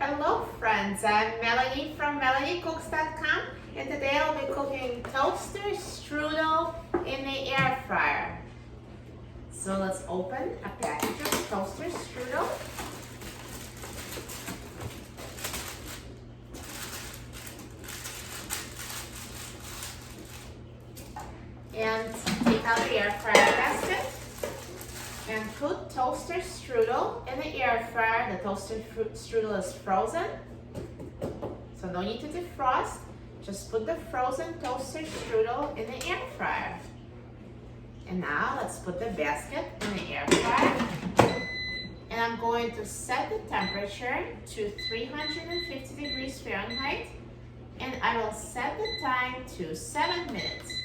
Hello friends, I'm Melanie from MelanieCooks.com, and today I'll be cooking toaster strudel in the air fryer. So let's open a package of toaster strudel. And take out the air fryer basket and put toaster strudel in the air fryer. The toaster strudel is frozen, so no need to defrost. Just put the frozen toaster strudel in the air fryer. And now let's put the basket in the air fryer. And I'm going to set the temperature to 350 degrees Fahrenheit. And I will set the time to 7 minutes.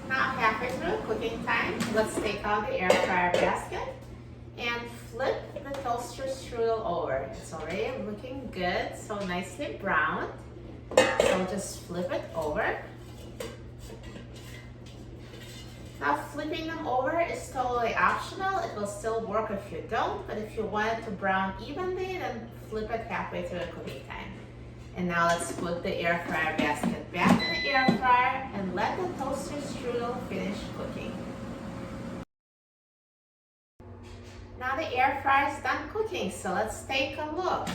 Now halfway through cooking time, let's take out the air fryer basket and flip the toaster strudel over. It's already looking good, so nicely browned. So just flip it over. Now flipping them over is totally optional. It will still work if you don't, but if you want it to brown evenly, then flip it halfway through the cooking time. And now let's put the air fryer basket back in the air fryer and let the toaster strudel finish cooking. Now the air fryer is done cooking, so let's take a look.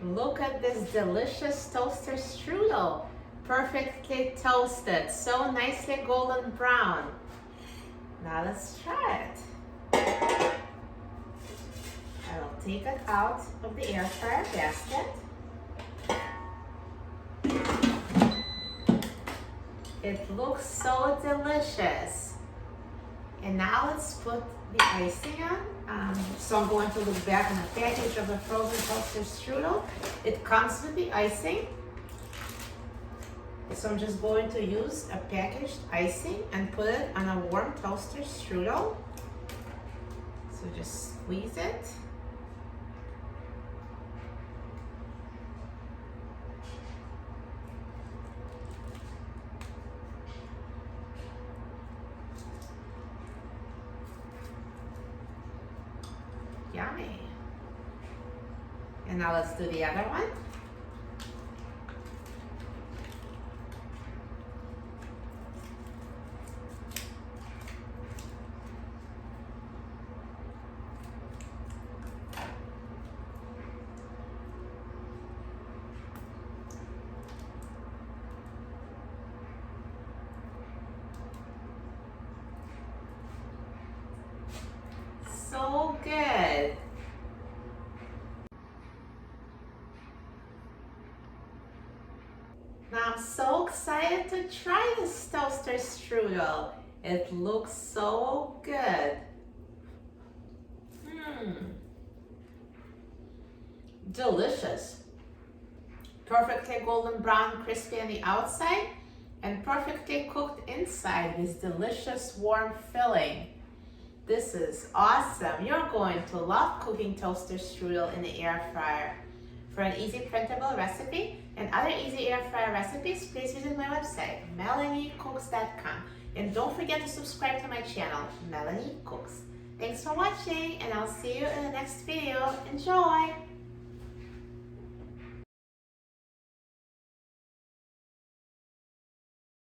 Look at this delicious toaster strudel. Perfectly toasted, so nicely golden brown. Now let's try it. I will take it out of the air fryer basket. It looks so delicious. And now let's put the icing on. So I'm going to look back on the package of the frozen toaster strudel. It comes with the icing. So I'm just going to use a packaged icing and put it on a warm toaster strudel. So just squeeze it. Yummy. And now let's do the other one. So good. Now I'm so excited to try this toaster strudel. It looks so good. Delicious. Perfectly golden brown, crispy on the outside and perfectly cooked inside with delicious warm filling. This is awesome. You're going to love cooking toaster strudel in the air fryer. For an easy printable recipe and other easy air fryer recipes, please visit my website, MelanieCooks.com. And don't forget to subscribe to my channel, Melanie Cooks. Thanks for watching, and I'll see you in the next video. Enjoy!